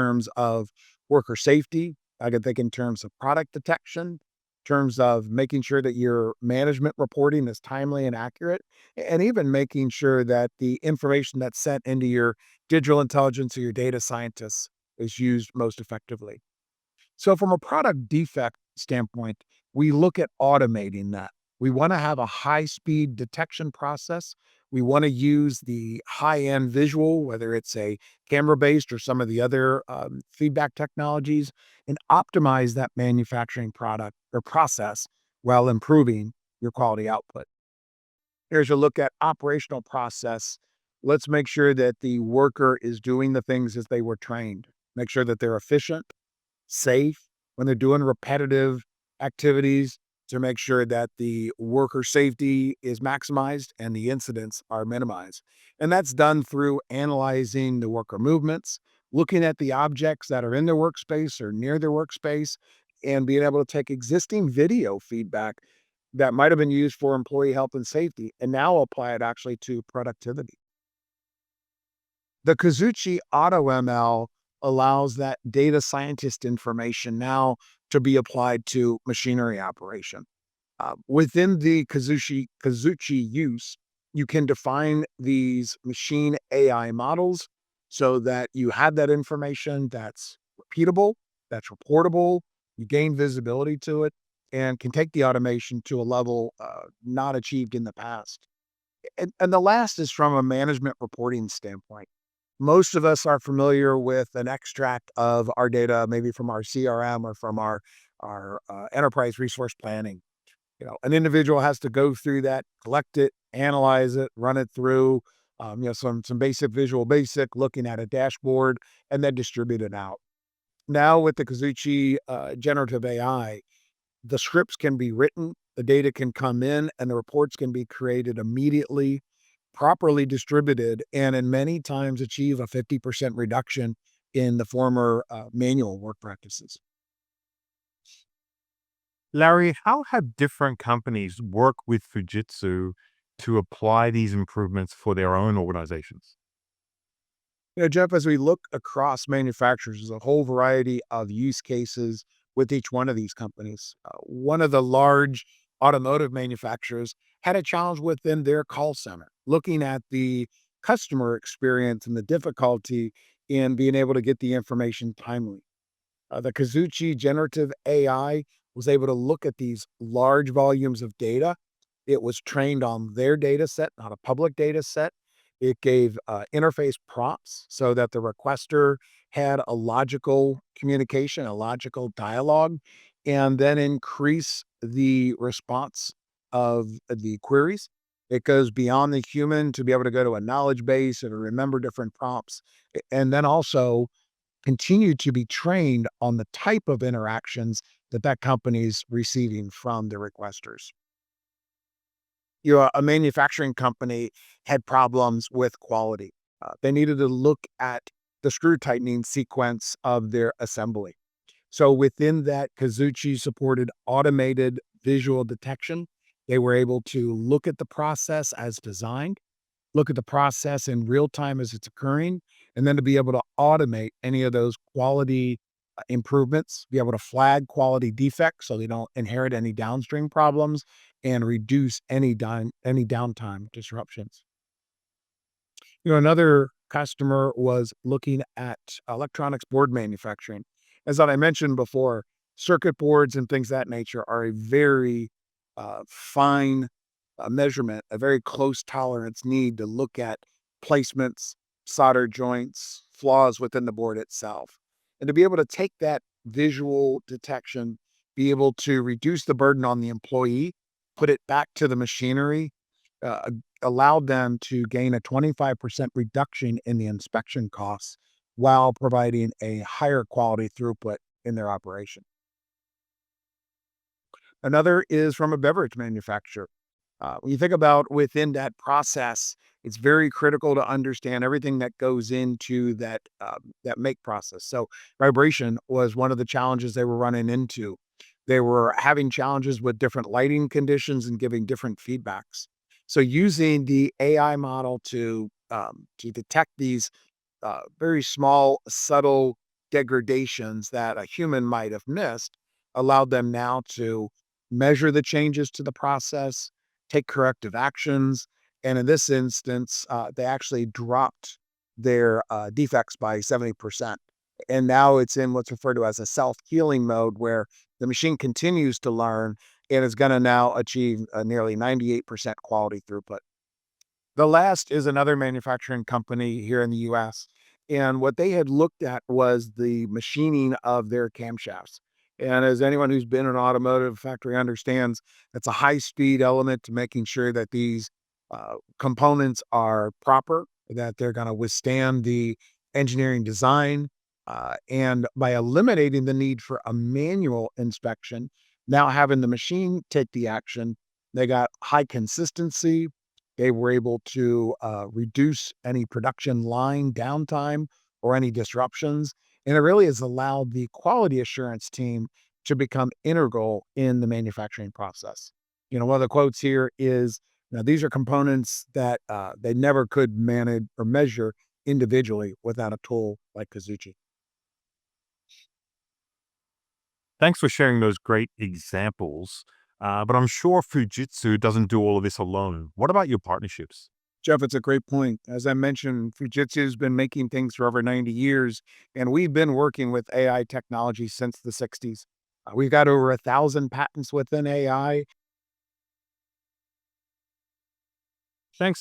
terms of worker safety. I can think in terms of product detection, terms of making sure that your management reporting is timely and accurate, and even making sure that the information that's sent into your digital intelligence or your data scientists is used most effectively. So, from a product defect standpoint, we look at automating that. We want to have a high speed detection process. We want to use the high end visual, whether it's a camera based or some of the other feedback technologies, and optimize that manufacturing product or process while improving your quality output. Here's a look at operational process. Let's make sure that the worker is doing the things as they were trained. Make sure that they're efficient, safe when they're doing repetitive activities, to make sure that the worker safety is maximized and the incidents are minimized. And that's done through analyzing the worker movements, looking at the objects that are in their workspace or near their workspace, and being able to take existing video feedback that might have been used for employee health and safety and now apply it actually to productivity. The Kazuchi Auto ML allows that data scientist information now to be applied to machinery operation. Within the Kazuchi use, you can define these machine AI models so that you have that information that's repeatable, that's reportable, you gain visibility to it, and can take the automation to a level not achieved in the past. And the last is from a management reporting standpoint. Most of us are familiar with an extract of our data, maybe from our CRM or from our enterprise resource planning. An individual has to go through that, collect it, analyze it, run it through, some basic visual basic, looking at a dashboard, and then distribute it out. Now with the Kazuchi generative AI, the scripts can be written, the data can come in, and the reports can be created immediately, properly distributed, and in many times achieve a 50% reduction in the former manual work practices. Larry, how have different companies worked with Fujitsu to apply these improvements for their own organizations? Jeff, as we look across manufacturers, there's a whole variety of use cases with each one of these companies. One of the large automotive manufacturers had a challenge within their call center, looking at the customer experience and the difficulty in being able to get the information timely. The Kazuchi generative AI was able to look at these large volumes of data. It was trained on their data set, not a public data set. It gave interface prompts so that the requester had a logical communication, a logical dialogue, and then increase the response of the queries. It goes beyond the human to be able to go to a knowledge base and remember different prompts. And then also continue to be trained on the type of interactions that that company's receiving from the requesters. A manufacturing company had problems with quality. They needed to look at the screw tightening sequence of their assembly. So within that, Kazuchi supported automated visual detection. They were able to look at the process as designed, look at the process in real time as it's occurring, and then to be able to automate any of those quality improvements, be able to flag quality defects so they don't inherit any downstream problems and reduce any downtime disruptions. Another customer was looking at electronics board manufacturing. As I mentioned before, circuit boards and things of that nature are a very fine measurement, a very close tolerance need to look at placements, solder joints, flaws within the board itself. And to be able to take that visual detection, be able to reduce the burden on the employee, put it back to the machinery, uh, allowed them to gain a 25% reduction in the inspection costs while providing a higher quality throughput in their operation. Another is from a beverage manufacturer. When you think about within that process, it's very critical to understand everything that goes into that make process. So vibration was one of the challenges they were running into. They were having challenges with different lighting conditions and giving different feedbacks. So using the AI model to detect these very small, subtle degradations that a human might have missed allowed them now to measure the changes to the process, take corrective actions. And in this instance, they actually dropped their defects by 70%. And now it's in what's referred to as a self healing mode where the machine continues to learn and is going to now achieve a nearly 98% quality throughput. The last is another manufacturing company here in the US, and what they had looked at was the machining of their camshafts. And as anyone who's been in an automotive factory understands, it's a high-speed element to making sure that these components are proper, that they're gonna withstand the engineering design, and by eliminating the need for a manual inspection, now having the machine take the action, they got high consistency, they were able to reduce any production line downtime or any disruptions. And it really has allowed the quality assurance team to become integral in the manufacturing process. One of the quotes here is, these are components that they never could manage or measure individually without a tool like Kazuchi. Thanks for sharing those great examples. But I'm sure Fujitsu doesn't do all of this alone. What about your partnerships? Jeff, it's a great point. As I mentioned, Fujitsu's been making things for over 90 years, and we've been working with AI technology since the 60s. We've got over 1,000 patents within AI. Thanks